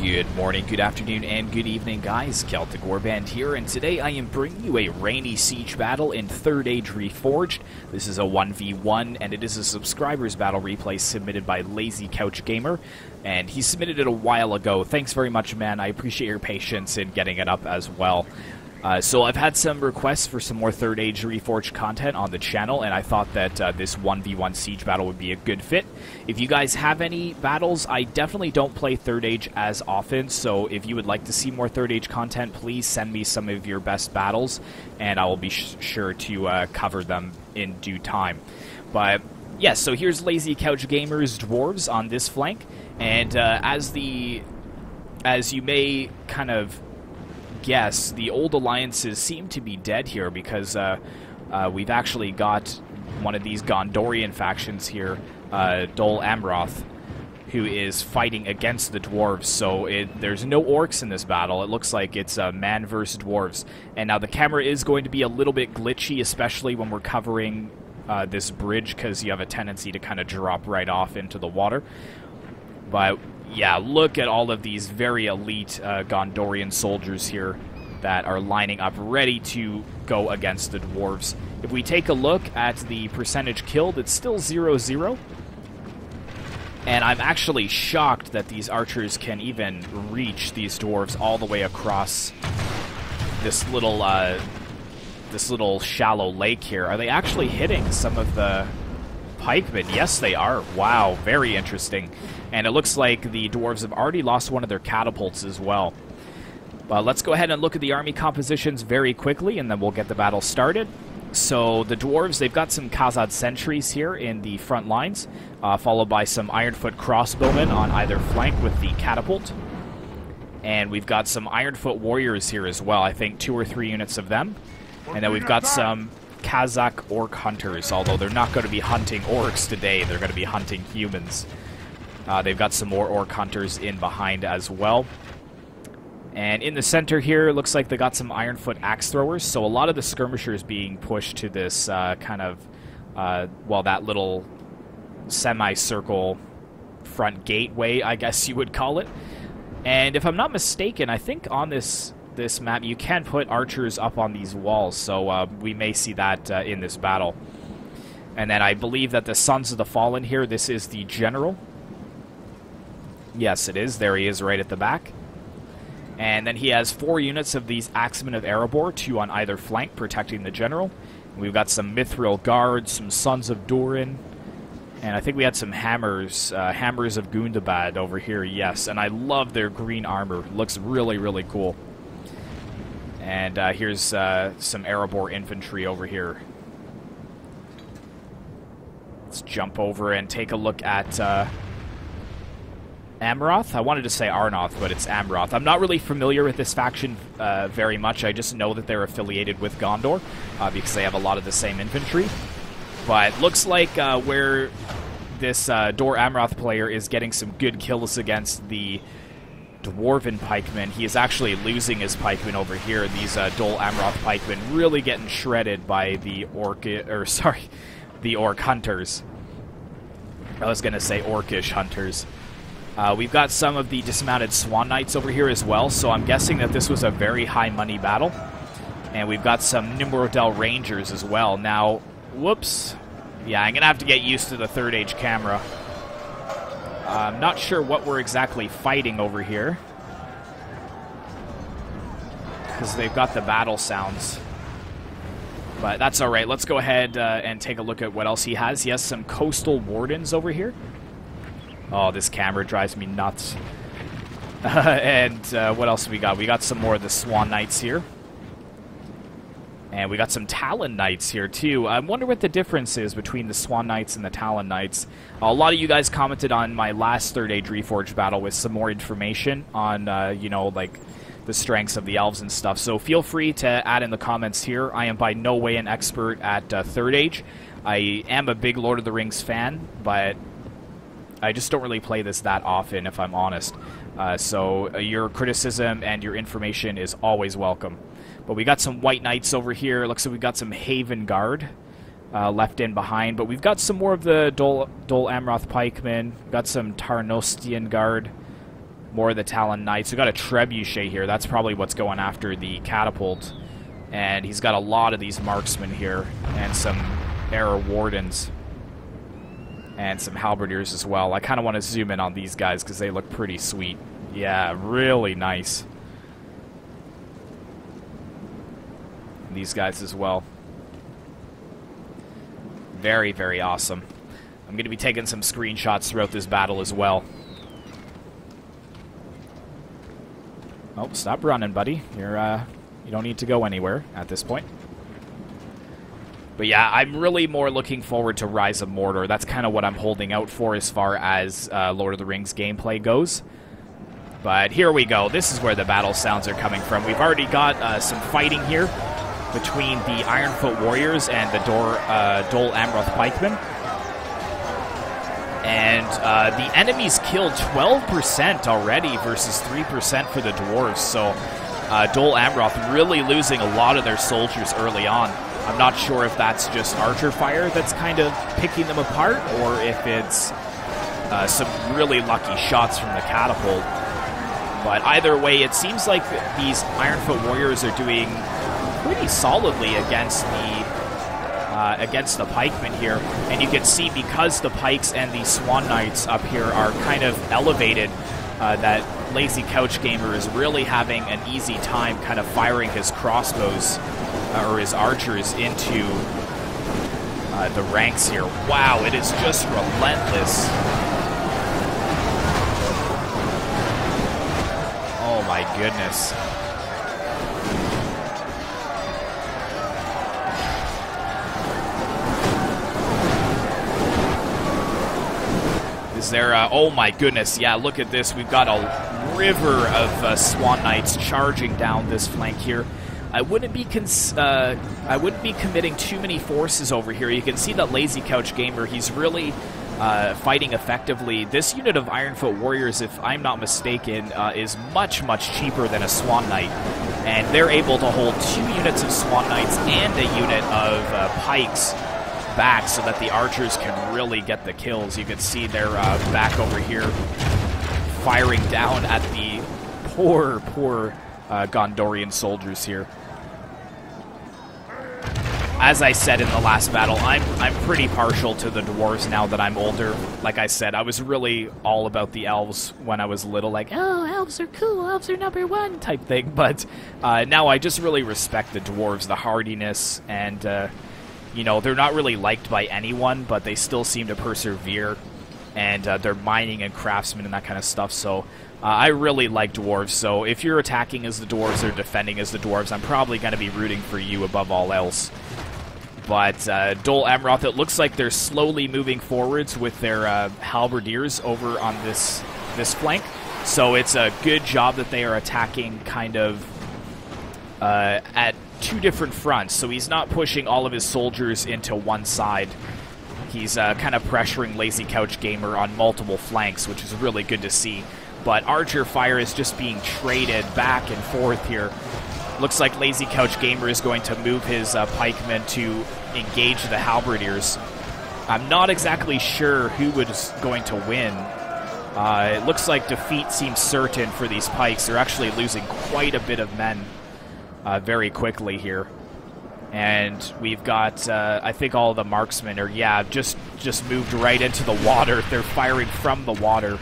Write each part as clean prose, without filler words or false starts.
Good morning, good afternoon, and good evening, guys. Celtic Warband here, and today I am bringing you a rainy siege battle in 3rd Age Reforged. This is a 1v1, and it is a subscribers battle replay submitted by Lazy Couch Gamer, and he submitted it a while ago. Thanks very much, man. I appreciate your patience in getting it up as well. So I've had some requests for some more 3rd Age Reforged content on the channel, and I thought that this 1v1 siege battle would be a good fit. If you guys have any battles, I definitely don't play 3rd Age as often, so if you would like to see more 3rd Age content, please send me some of your best battles, and I will be sure to cover them in due time. But yes, so here's Lazy Couch Gamer's Dwarves on this flank, and as you may kind of guess, the old alliances seem to be dead here because we've actually got one of these Gondorian factions here, Dol Amroth, who is fighting against the Dwarves. So there's no orcs in this battle. It looks like it's man versus Dwarves. And now the camera is going to be a little bit glitchy, especially when we're covering this bridge, because you have a tendency to kind of drop right off into the water. But yeah, look at all of these very elite Gondorian soldiers here that are lining up ready to go against the Dwarves. If we take a look at the percentage killed, it's still 0-0. And I'm actually shocked that these archers can even reach these Dwarves all the way across this little shallow lake here. Are they actually hitting some of the pikemen? Yes, they are. Wow, very interesting. And it looks like the Dwarves have already lost one of their catapults as well. But let's go ahead and look at the army compositions very quickly, and then we'll get the battle started. So the Dwarves, they've got some Khazad sentries here in the front lines, followed by some Ironfoot crossbowmen on either flank with the catapult. And we've got some Ironfoot warriors here as well, I think 2 or 3 units of them. And then we've got some Kazakh orc hunters, although they're not going to be hunting orcs today, they're going to be hunting humans. They've got some more orc hunters in behind as well. And in the center here, it looks like they got some Ironfoot axe throwers, so a lot of the skirmishers being pushed to this kind of, well, that little semicircle front gateway, I guess you would call it. And if I'm not mistaken, I think on this map you can put archers up on these walls, so we may see that in this battle. And then I believe that the Sons of the Fallen here, this is the general. Yes, it is. There he is right at the back. And then he has 4 units of these Axemen of Erebor, 2 on either flank, protecting the general. We've got some Mithril Guard, some Sons of Durin, and I think we had some Hammers, Hammers of Gundabad over here, yes. And I love their green armor. Looks really, really cool. And here's some Erebor infantry over here. Let's jump over and take a look at Amroth? I wanted to say Arnoth, but it's Amroth. I'm not really familiar with this faction very much. I just know that they're affiliated with Gondor because they have a lot of the same infantry. But looks like where this Dor Amroth player is getting some good kills against the Dwarven pikemen, he is actually losing his pikemen over here. These Dol Amroth pikemen really getting shredded by the orc hunters. I was going to say orcish hunters. We've got some of the dismounted Swan Knights over here as well, so I'm guessing that this was a very high money battle. And we've got some Nimrodel Rangers as well. Now, whoops. Yeah, I'm going to have to get used to the 3rd Age camera. I'm not sure what we're exactly fighting over here, because they've got the battle sounds. But that's alright. Let's go ahead and take a look at what else he has. He has some Coastal Wardens over here. Oh, this camera drives me nuts. And what else have we got? We got some more of the Swan Knights here. And we got some Talon Knights here, too. I wonder what the difference is between the Swan Knights and the Talon Knights. A lot of you guys commented on my last 3rd Age Reforged battle with some more information on, you know, like the strengths of the elves and stuff. So feel free to add in the comments here. I am by no way an expert at 3rd Age. I am a big Lord of the Rings fan, but I just don't really play this that often, if I'm honest. So your criticism and your information is always welcome. But we got some White Knights over here. Looks like we've got some Haven Guard left in behind. But we've got some more of the Dol Amroth pikemen. Got some Tarnostian Guard. More of the Talon Knights. We got a Trebuchet here. That's probably what's going after the catapult. And he's got a lot of these marksmen here. And some Era Wardens. And some Halberdiers as well. I kind of want to zoom in on these guys because they look pretty sweet. Yeah, really nice. And these guys as well. Very, very awesome. I'm going to be taking some screenshots throughout this battle as well. Oh, stop running, buddy. You don't need to go anywhere at this point. But yeah, I'm really more looking forward to Rise of Mordor. That's kind of what I'm holding out for as far as Lord of the Rings gameplay goes. But here we go. This is where the battle sounds are coming from. We've already got some fighting here between the Ironfoot Warriors and the Dol Amroth Pikemen. And the enemies killed 12% already versus 3% for the Dwarves. So Dol Amroth really losing a lot of their soldiers early on. I'm not sure if that's just archer fire that's kind of picking them apart, or if it's some really lucky shots from the catapult. But either way, it seems like these Ironfoot Warriors are doing pretty solidly against the pikemen here. And you can see, because the pikes and the Swan Knights up here are kind of elevated, that Lazy Couch Gamer is really having an easy time kind of firing his crossbows or his archers into the ranks here. Wow, it is just relentless. Oh my goodness. Is there oh my goodness, yeah, look at this. We've got a river of Swan Knights charging down this flank here. I wouldn't be committing too many forces over here. You can see that Lazy Couch Gamer, he's really fighting effectively. This unit of Ironfoot Warriors, if I'm not mistaken, is much, much cheaper than a Swan Knight. And they're able to hold 2 units of Swan Knights and a unit of pikes back so that the archers can really get the kills. You can see they're back over here firing down at the poor Gondorian soldiers here. As I said in the last battle, I'm pretty partial to the dwarves now that I'm older. Like I said, I was really all about the elves when I was little, like, oh, elves are cool, elves are #1 type thing. But now I just really respect the dwarves, the hardiness, and you know, they're not really liked by anyone, but they still seem to persevere, and they're mining and craftsmen and that kind of stuff. So I really like dwarves. So if you're attacking as the dwarves or defending as the dwarves, I'm probably going to be rooting for you above all else. But Dol Amroth, it looks like they're slowly moving forwards with their halberdiers over on this flank. So it's a good job that they are attacking kind of at 2 different fronts. So he's not pushing all of his soldiers into one side. He's kind of pressuring Lazy Couch Gamer on multiple flanks, which is really good to see. But archer fire is just being traded back and forth here. Looks like Lazy Couch Gamer is going to move his pikemen to engage the halberdiers. I'm not exactly sure who is going to win. It looks like defeat seems certain for these pikes. They're actually losing quite a bit of men very quickly here. And we've got, I think all of the marksmen are, yeah, just moved right into the water. They're firing from the water,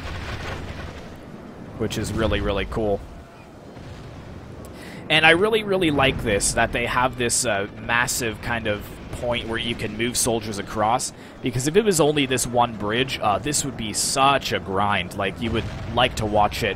which is really, really cool. And I really, really like this, that they have this massive kind of point where you can move soldiers across. Because if it was only this one bridge, this would be such a grind. Like, you would like to watch it,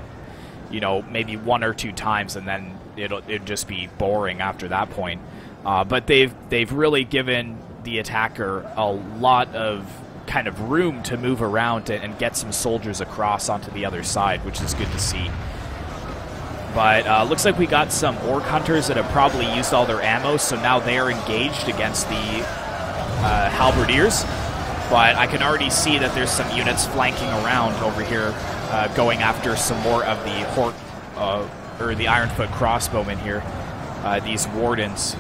you know, maybe 1 or 2 times, and then it'd just be boring after that point. But they've really given the attacker a lot of kind of room to move around and get some soldiers across onto the other side, which is good to see. But looks like we got some orc hunters that have probably used all their ammo, so now they are engaged against the halberdiers. But I can already see that there's some units flanking around over here, going after some more of the the Ironfoot crossbowmen here, these wardens.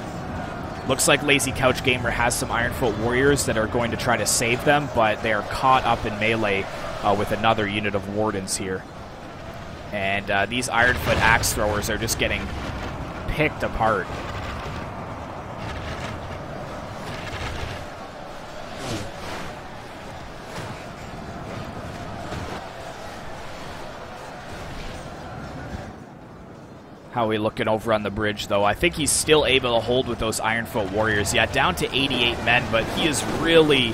Looks like Lazy Couch Gamer has some Ironfoot warriors that are going to try to save them, but they are caught up in melee with another unit of wardens here. And these Ironfoot axe throwers are just getting picked apart. How are we looking over on the bridge, though? I think he's still able to hold with those Ironfoot warriors. Yeah, down to 88 men, but he is really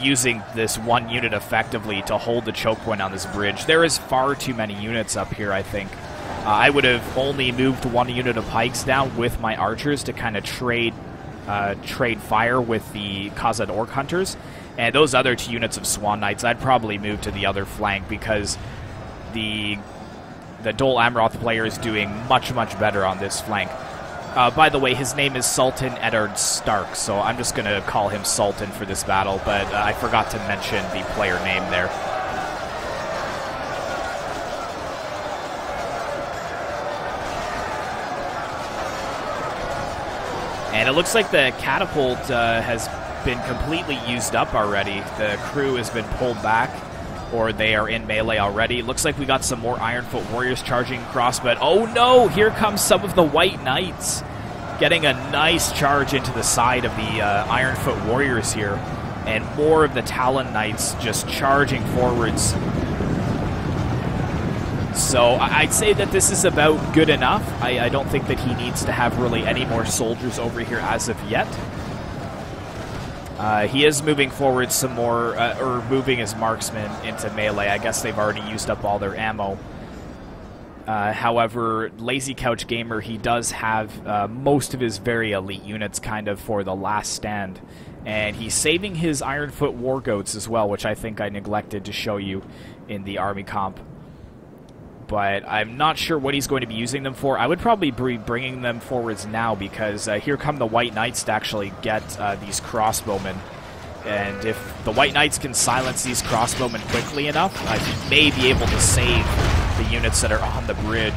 using this one unit effectively to hold the choke point on this bridge. There is far too many units up here, I think. I would have only moved one unit of pikes down with my archers to kind of trade fire with the Khazad Orc Hunters. And those other 2 units of Swan Knights, I'd probably move to the other flank because the Dol Amroth player is doing much, much better on this flank. By the way, his name is Sultan Eddard Stark, so I'm just going to call him Sultan for this battle, but I forgot to mention the player name there. And it looks like the catapult has been completely used up already. The crew has been pulled back, or they are in melee already. Looks like we got some more Ironfoot warriors charging across, but oh no, here comes some of the White Knights getting a nice charge into the side of the Ironfoot warriors here, and more of the Talon Knights just charging forwards. So I'd say that this is about good enough. I don't think that he needs to have really any more soldiers over here as of yet. He is moving forward some more, or moving his marksmen into melee. I guess they've already used up all their ammo. However, Lazy Couch Gamer, he does have most of his very elite units kind of for the last stand. And he's saving his Ironfoot War Goats as well, which I think I neglected to show you in the army comp. But I'm not sure what he's going to be using them for. I would probably be bringing them forwards now because here come the White Knights to actually get these crossbowmen. And if the White Knights can silence these crossbowmen quickly enough, he may be able to save the units that are on the bridge.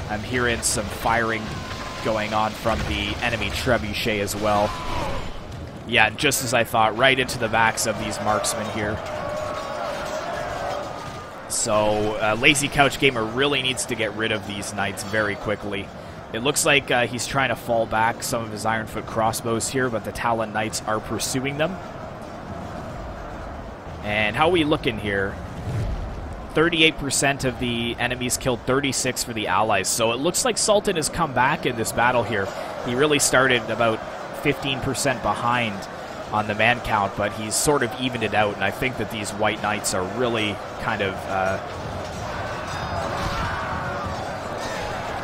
I'm hearing some firing going on from the enemy trebuchet as well. Yeah, just as I thought, right into the backs of these marksmen here. So, Lazy Couch Gamer really needs to get rid of these knights very quickly. It looks like he's trying to fall back some of his Ironfoot crossbows here, but the Talon Knights are pursuing them. And how are we looking here? 38% of the enemies killed, 36 for the allies. So it looks like Sultan has come back in this battle here. He really started about 15% behind on the man count, but he's sort of evened it out, and I think that these White Knights are really kind of,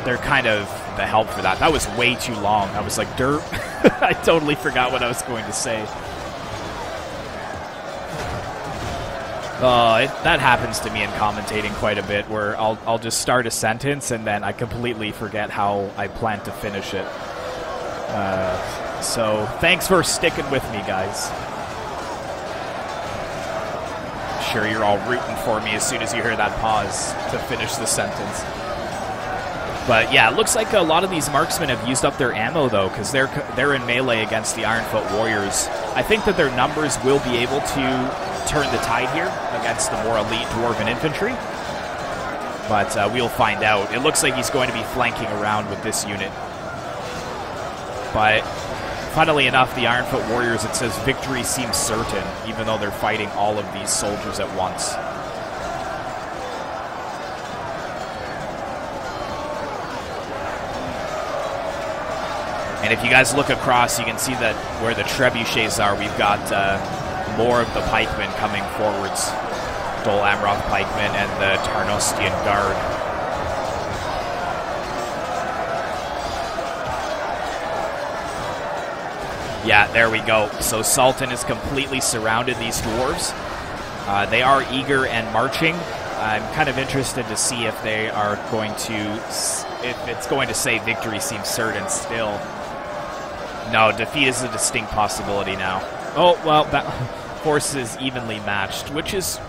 they're kind of the help for that. That was way too long. I was like, derp. I totally forgot what I was going to say. That happens to me in commentating quite a bit, where I'll just start a sentence, and then I completely forget how I plan to finish it. So, thanks for sticking with me, guys. Sure, you're all rooting for me as soon as you hear that pause to finish the sentence. But yeah, it looks like a lot of these marksmen have used up their ammo, though, because they're in melee against the Ironfoot warriors. I think that their numbers will be able to turn the tide here against the more elite Dwarven infantry. But we'll find out. It looks like he's going to be flanking around with this unit. But funnily enough, the Ironfoot warriors, it says victory seems certain, even though they're fighting all of these soldiers at once. And if you guys look across, you can see that where the trebuchets are, we've got more of the pikemen coming forwards. Dol Amroth pikemen and the Tarnostian Guard. Yeah, there we go. So Sultan has completely surrounded these dwarves. They are eager and marching. I'm kind of interested to see if they are going to, if it's going to say victory seems certain still. No, defeat is a distinct possibility now. Oh, well, forces evenly matched, which is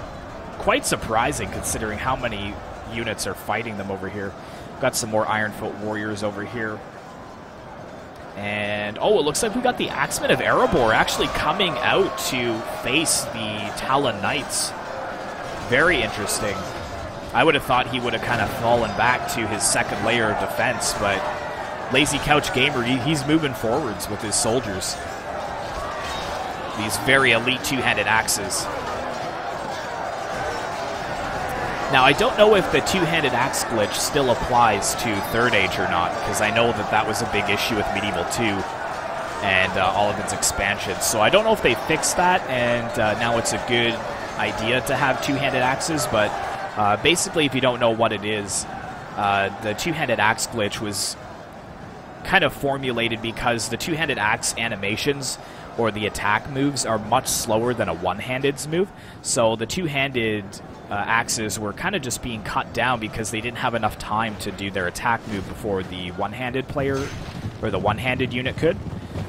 quite surprising considering how many units are fighting them over here. Got some more Ironfoot warriors over here. And, oh, it looks like we got the Axemen of Erebor actually coming out to face the Talon Knights. Very interesting. I would have thought he would have kind of fallen back to his second layer of defense, but Lazy Couch Gamer, he's moving forwards with his soldiers. These very elite two-handed axes. Now, I don't know if the two-handed axe glitch still applies to 3rd Age or not, because I know that that was a big issue with Medieval 2 and all of its expansions. So I don't know if they fixed that, and now it's a good idea to have two-handed axes, but basically, if you don't know what it is, the two-handed axe glitch was kind of formulated because the two-handed axe animations or the attack moves are much slower than a one-handed's move. So the two-handed axes were kind of just being cut down because they didn't have enough time to do their attack move before the one-handed player or the one-handed unit could.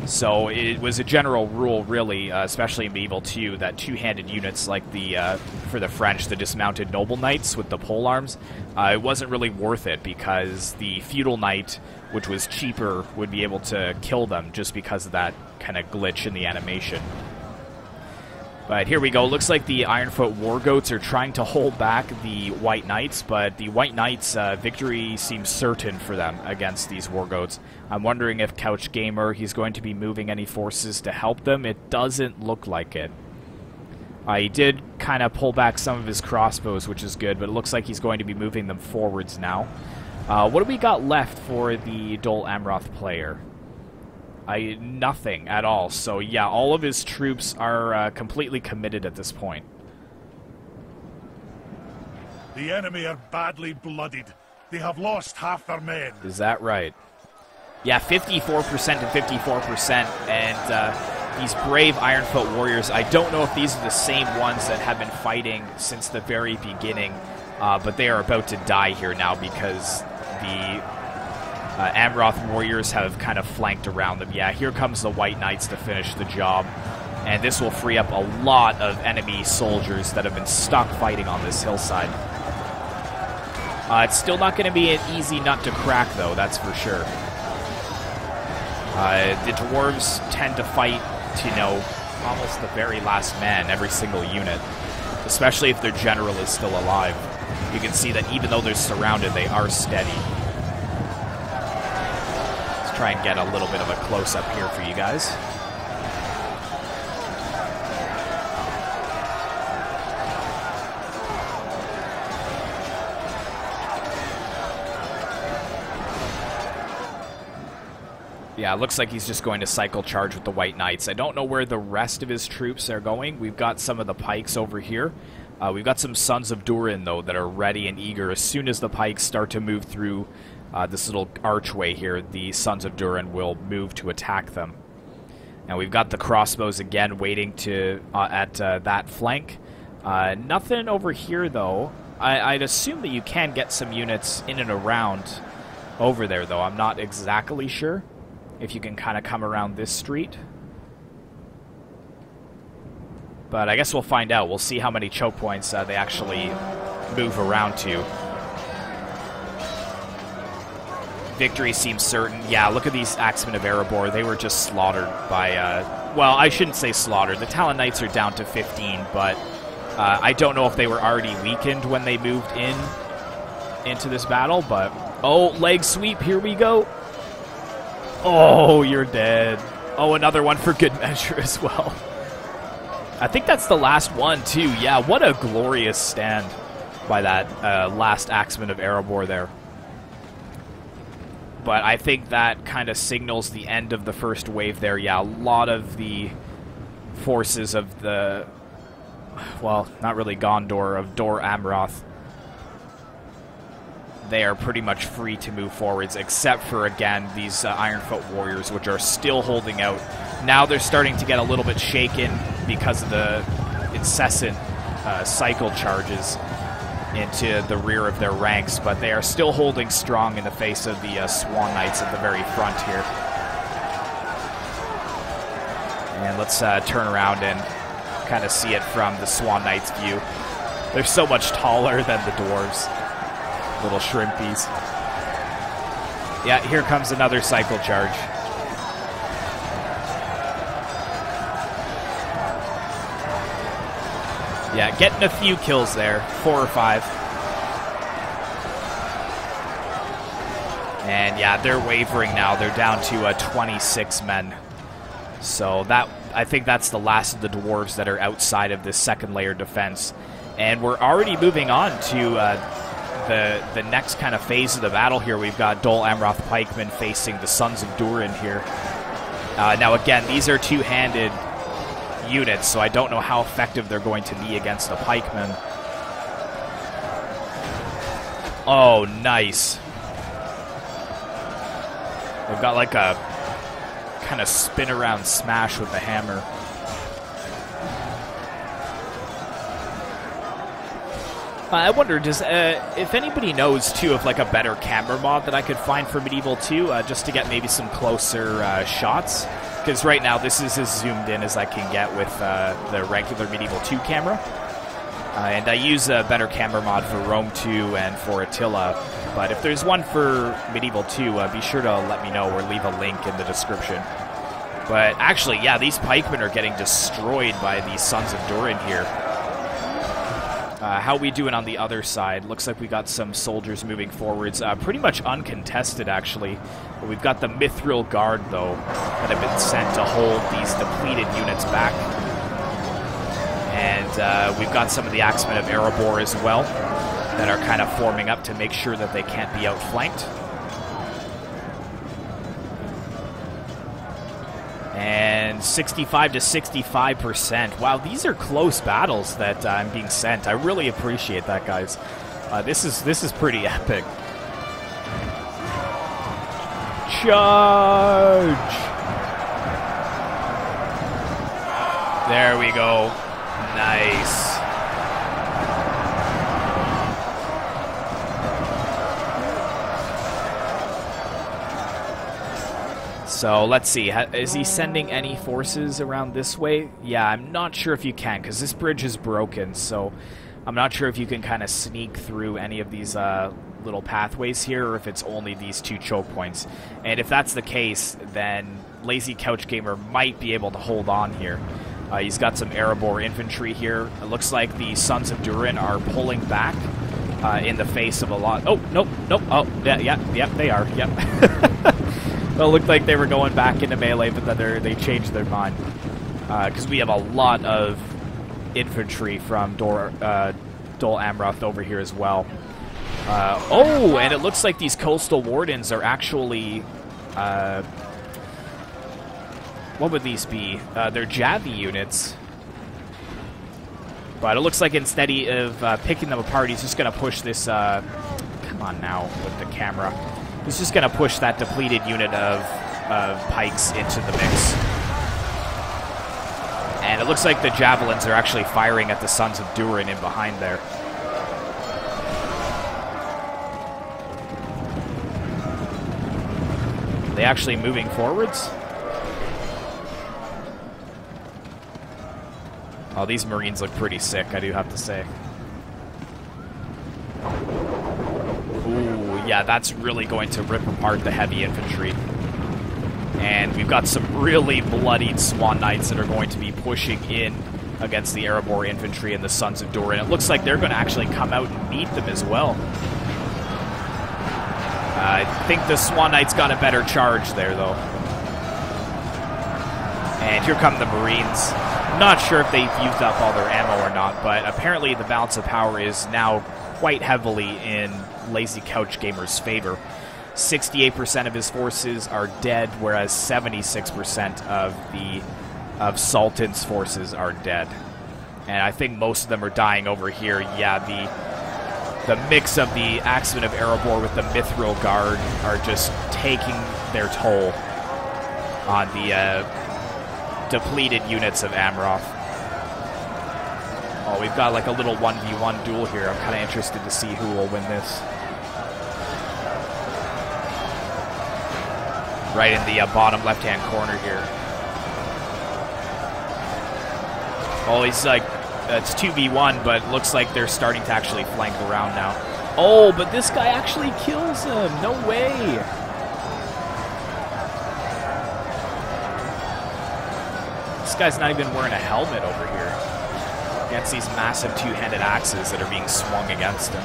So it was a general rule, really, especially in Medieval 2, that two-handed units like the, for the French, the dismounted noble knights with the pole arms, it wasn't really worth it because the feudal knight, which was cheaper, would be able to kill them just because of that kind of glitch in the animation. But here we go. Looks like the Ironfoot Wargoats are trying to hold back the White Knights, but the White Knights' victory seems certain for them against these Wargoats. I'm wondering if Couch Gamer, he's going to be moving any forces to help them. It doesn't look like it. He did kind of pull back some of his crossbows, which is good, but it looks like he's going to be moving them forwards now. What do we got left for the Dol Amroth player? Nothing at all. So yeah, all of his troops are completely committed at this point. The enemy are badly bloodied. They have lost half their men. Is that right? Yeah, 54% and 54%. And these brave Ironfoot warriors, I don't know if these are the same ones that have been fighting since the very beginning, but they are about to die here now because the Amroth warriors have kind of flanked around them. Yeah, here comes the White Knights to finish the job. And this will free up a lot of enemy soldiers that have been stuck fighting on this hillside. It's still not going to be an easy nut to crack, though, that's for sure. The Dwarves tend to fight to, you know, almost the very last man, every single unit. Especially if their general is still alive. You can see that even though they're surrounded, they are steady. Try and get a little bit of a close-up here for you guys. Yeah, it looks like he's just going to cycle charge with the White Knights. I don't know where the rest of his troops are going. We've got some of the pikes over here. We've got some Sons of Durin, though, that are ready and eager. As soon as the pikes start to move through this little archway here, the Sons of Durin will move to attack them. Now we've got the crossbows again waiting to at that flank. Nothing over here, though. I'd assume that you can get some units in and around over there, though. I'm not exactly sure if you can kind of come around this street. But I guess we'll find out. We'll see how many choke points they actually move around to. Victory seems certain. Yeah, look at these Axemen of Erebor. They were just slaughtered by, well, I shouldn't say slaughtered. The Talon Knights are down to 15, but I don't know if they were already weakened when they moved into this battle, but... Oh, leg sweep, here we go. Oh, you're dead. Oh, another one for good measure as well. I think that's the last one, too. Yeah, what a glorious stand by that last Axeman of Erebor there. But I think that kind of signals the end of the first wave there. Yeah, a lot of the forces of the... Well, not really Gondor, of Dor Amroth. They are pretty much free to move forwards, except for, again, these Ironfoot warriors, which are still holding out. Now they're starting to get a little bit shaken because of the incessant cycle charges into the rear of their ranks, but they are still holding strong in the face of the Swan Knights at the very front here. And let's turn around and kind of see it from the Swan Knights' view. They're so much taller than the Dwarves. Little shrimpies. Yeah, here comes another cycle charge. Yeah, getting a few kills there. 4 or 5. And yeah, they're wavering now. They're down to 26 men. So that, I think that's the last of the dwarves that are outside of this second layer defense. And we're already moving on to the next kind of phase of the battle here. We've got Dol Amroth pikemen facing the Sons of Durin here. Now again, these are two-handed units, so I don't know how effective they're going to be against the pikemen. Oh, nice. They've got like a kind of spin around smash with the hammer. I wonder, does if anybody knows too of like a better camera mod that I could find for Medieval 2, just to get maybe some closer shots? Because right now this is as zoomed in as I can get with the regular Medieval 2 camera. And I use a better camera mod for Rome 2 and for Attila. But if there's one for Medieval 2, be sure to let me know or leave a link in the description. But actually, yeah, these pikemen are getting destroyed by these Sons of Durin here. How we doing on the other side? Looks like we got some soldiers moving forwards. Pretty much uncontested, actually. But we've got the Mithril Guard, though, that have been sent to hold these depleted units back. And we've got some of the Axemen of Erebor as well that are kind of forming up to make sure that they can't be outflanked. And 65 to 65%. Wow, these are close battles that I'm being sent. I really appreciate that, guys. This is pretty epic. Charge! There we go. Nice. So let's see, is he sending any forces around this way? Yeah, I'm not sure if you can, because this bridge is broken, so I'm not sure if you can kind of sneak through any of these little pathways here, or if it's only these two choke points. And if that's the case, then Lazy Couch Gamer might be able to hold on here. He's got some Erebor infantry here. It looks like the Sons of Durin are pulling back in the face of a lot... Oh, nope, nope, oh, yeah, they are, yep. Well, it looked like they were going back into melee, but then they changed their mind. Because we have a lot of infantry from Dol Amroth over here as well. Oh, and it looks like these Coastal Wardens are actually... what would these be? They're Javi units. But it looks like instead of picking them apart, he's just going to push this... come on now with the camera. He's just going to push that depleted unit of pikes into the mix. And it looks like the javelins are actually firing at the Sons of Durin in behind there. Are they actually moving forwards? Oh, these Marines look pretty sick, I do have to say. Ooh, yeah, that's really going to rip apart the heavy infantry. And we've got some really bloodied Swan Knights that are going to be pushing in against the Erebor infantry and the Sons of Durin. It looks like they're going to actually come out and meet them as well. I think the Swan Knights got a better charge there, though. And here come the Marines. Not sure if they've used up all their ammo or not, but apparently the balance of power is now quite heavily in Lazy Couch Gamer's favor. 68% of his forces are dead, whereas 76% of Sultan's forces are dead. And I think most of them are dying over here. Yeah, the mix of the Axemen of Erebor with the Mithril Guard are just taking their toll on the depleted units of Amroth. Oh, we've got like a little 1v1 duel here. I'm kind of interested to see who will win this. Right in the bottom left-hand corner here. Oh, he's like, it's 2v1, but it looks like they're starting to actually flank around now. Oh, but this guy actually kills him. No way. This guy's not even wearing a helmet over here against these massive two-handed axes that are being swung against him.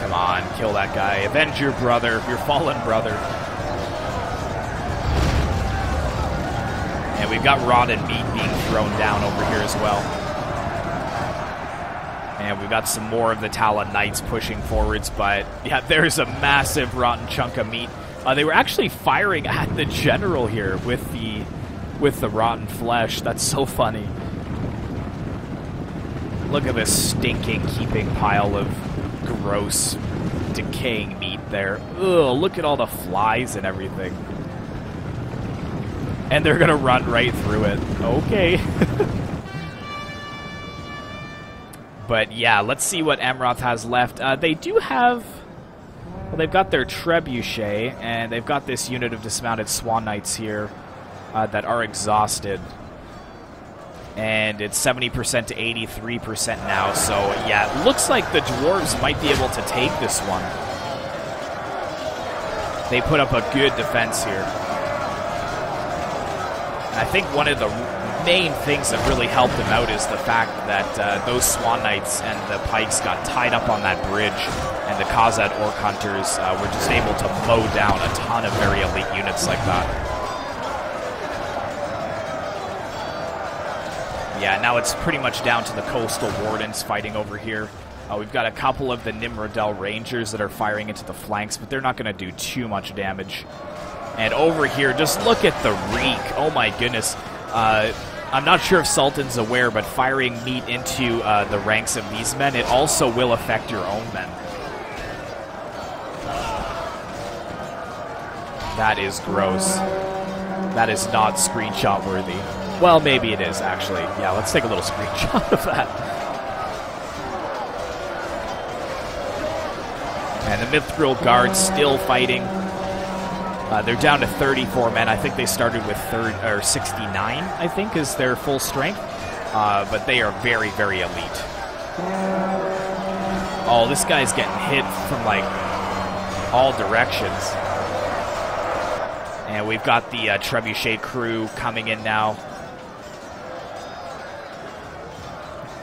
Come on, kill that guy. Avenge your brother, your fallen brother. And we've got rotten meat being thrown down over here as well. And we've got some more of the Talon Knights pushing forwards, but yeah, there's a massive rotten chunk of meat. They were actually firing at the general here with the rotten flesh. That's so funny. Look at this stinking heaping pile of gross, decaying meat there. Ugh, look at all the flies and everything. And they're gonna run right through it. Okay. But yeah, let's see what Amroth has left. They do have... Well, they've got their Trebuchet, and they've got this unit of dismounted Swan Knights here that are exhausted. And it's 70% to 83% now, so yeah, it looks like the Dwarves might be able to take this one. They put up a good defense here. And I think one of the main things that really helped them out is the fact that those Swan Knights and the Pikes got tied up on that bridge, and the Khazad Orc Hunters were just able to mow down a ton of very elite units like that. Yeah, now it's pretty much down to the Coastal Wardens fighting over here. We've got a couple of the Nimrodel Rangers that are firing into the flanks, but they're not going to do too much damage. And over here, just look at the reek. Oh my goodness. I'm not sure if Sultan's aware, but firing meat into the ranks of these men, it also will affect your own men. That is gross. That is not screenshot worthy. Well, maybe it is, actually. Yeah, let's take a little screenshot of that. And the Mithril Guard still fighting. They're down to 34 men. I think they started with 69, I think, is their full strength. But they are very, very elite. Oh, this guy's getting hit from, like, all directions. And we've got the Trebuchet crew coming in now.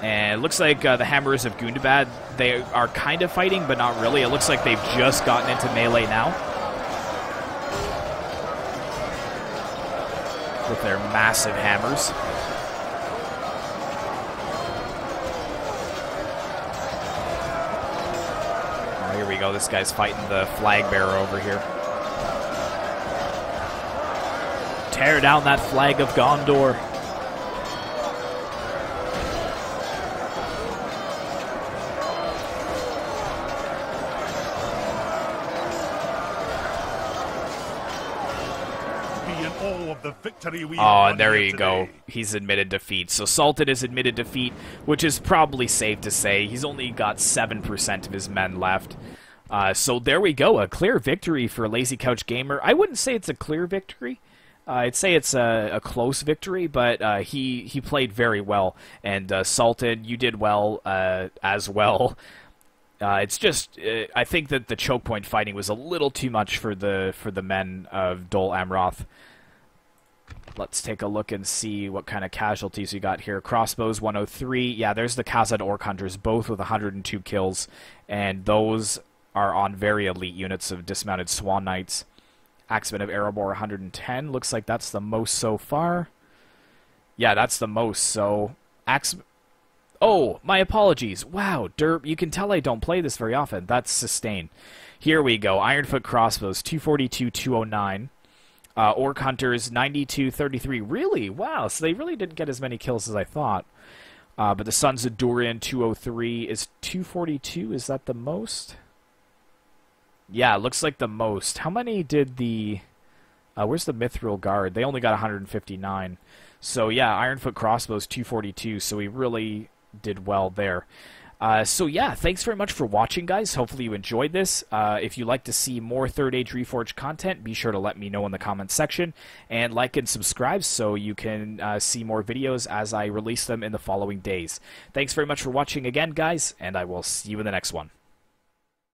And it looks like the Hammers of Gundabad, they are kind of fighting, but not really. It looks like they've just gotten into melee now. With their massive hammers. Oh, here we go. This guy's fighting the flag bearer over here. Tear down that flag of Gondor. The victory we and there you go. He's admitted defeat. So Sultan is admitted defeat, which is probably safe to say. He's only got 7% of his men left. So there we go. A clear victory for Lazy Couch Gamer. I wouldn't say it's a clear victory. I'd say it's a close victory, but he played very well. And Sultan, you did well as well. It's just, I think that the choke point fighting was a little too much for the men of Dol Amroth. Let's take a look and see what kind of casualties we got here. Crossbows, 103. Yeah, there's the Khazad Orc Hunters, both with 102 kills. And those are on very elite units of dismounted Swan Knights. Axemen of Erebor, 110. Looks like that's the most so far. Yeah, that's the most. So, oh, my apologies. Wow, derp. You can tell I don't play this very often. That's Sustain. Here we go. Ironfoot Crossbows, 242, 209. Orc Hunters, 92, 33. Really? Wow, so they really didn't get as many kills as I thought. But the Sons of Durin, 203. Is 242, is that the most? Yeah, it looks like the most. How many did the... where's the Mithril Guard? They only got 159. So yeah, Ironfoot Crossbows, 242. So we really did well there. So yeah, thanks very much for watching, guys. Hopefully you enjoyed this. If you'd like to see more Third Age Reforged content, be sure to let me know in the comments section. And like and subscribe so you can see more videos as I release them in the following days. Thanks very much for watching again, guys, and I will see you in the next one.